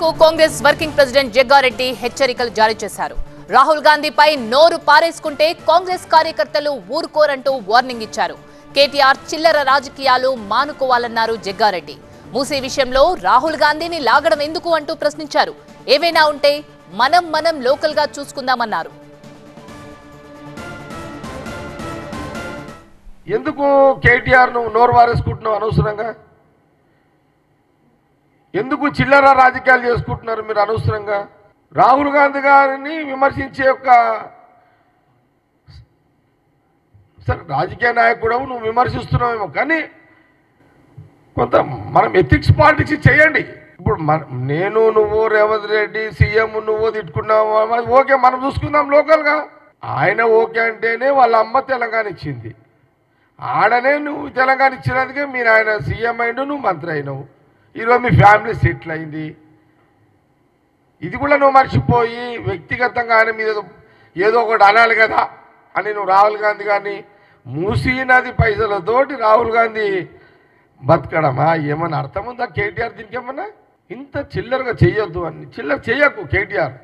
కు Congress working president Jaggareddy హెచ్చరికలు జారీ చేశారు. రాహుల్ గాంధీపై నోరు పారేసుకుంటే కాంగ్రెస్ కార్యకర్తలు ఊరుకోరంటూ వార్నింగ్ ఇచ్చారు. కేటీఆర్ చిల్లర రాజకీయాలు మానుకోవాలన్నారు జగ్గారెడ్డి. మూసీ విషయంలో రాహుల్ గాంధీని లాగడం ఎందుకు అంటూ ప్రశ్నించారు. ఏవైనా ఉంటే మనం లోకల్ గా చూసుకుందామన్నారు. ఎందుకు కేటీఆర్ నువ్వు నోరు వారేసుకుంటున్నావు అనవసరంగా? ఎందుకు చిల్లర రాజకీయాలు చేసుకుంటున్నారు మీరు అనవసరంగా? రాహుల్ గాంధీ గారిని విమర్శించే ఒక సరే రాజకీయ నాయకుడు నువ్వు విమర్శిస్తున్నావేమో, కానీ కొంత మనం ఎథిక్స్ పాలిటిక్స్ చేయండి. ఇప్పుడు నేను నువ్వు రేవంత్ రెడ్డి సీఎం నువ్వు తిట్టుకున్నావు, ఓకే మనం చూసుకుందాం లోకల్గా. ఆయన ఓకే అంటేనే వాళ్ళ అమ్మ తెలంగాణ ఇచ్చింది, ఆడనే నువ్వు తెలంగాణ ఇచ్చినందుకే మీరు ఆయన సీఎం అయిండు, నువ్వు మంత్రి అయినావు, ఈరోజు మీ ఫ్యామిలీ సెటిల్ అయింది. ఇది కూడా నువ్వు మర్చిపోయి వ్యక్తిగతంగా ఆయన మీద ఏదో ఒకటి అనాలి కదా అని నువ్వు రాహుల్ గాంధీ గారిని మూసీ నది పైసలతోటి రాహుల్ గాంధీ బతకడమా? ఏమన్నా అర్థం ఉందా కేటీఆర్? దీనికి ఏమన్నా ఇంత చిల్లరగా చెయ్యొద్దు అని చిల్లర చెయ్యకు కేటీఆర్.